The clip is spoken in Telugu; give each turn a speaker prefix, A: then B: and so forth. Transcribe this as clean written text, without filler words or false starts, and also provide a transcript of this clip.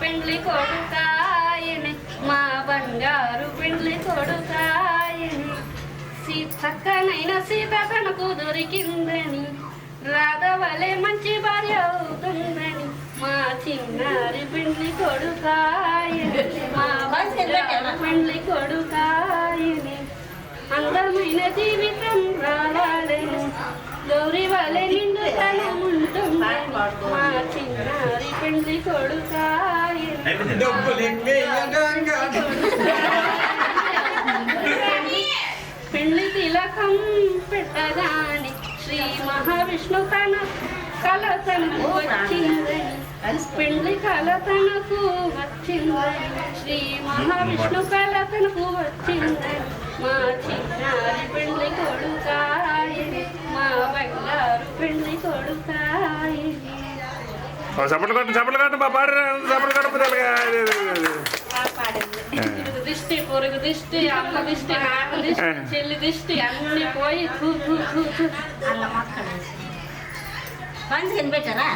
A: పెండ్లి కొడుకాయనే మా బంగారు పెండ్లి కొడుకాయనే చక్కనైన సీత తనకు దొరికిందని రాధవలే మంచి భార్య అవుతుందని మా చిన్నారి పెండ్లి కొడుకాయనే మా బంగారు పెండ్లి కొడుకాయనే అందమైన జీవితం రావాలని గౌరీ వలె నిండు తనం ఉంటుంది మా చిన్నారి పెండ్లి కొడుకాయనే పెళ్లి తిలకం పెట్టగానే శ్రీ మహావిష్ణు తన కళ తనకు వచ్చిందని పెళ్లి కళ తనకు వచ్చిందని శ్రీ మహావిష్ణు కళ తనకు వచ్చిందని మా చిన్నారి పెళ్లి కొడుకాయనే మా బంగారు పెళ్లి కొడుకాయనే
B: చప్పట్లు పాడు
A: దిష్టి పొరుగు దిష్టి అమ్మ దిష్టి నాకు దిష్టి చెల్లి దిష్టి అన్ని పోయి
C: అల్ల మొక్కలు మంచిగా పెట్టారా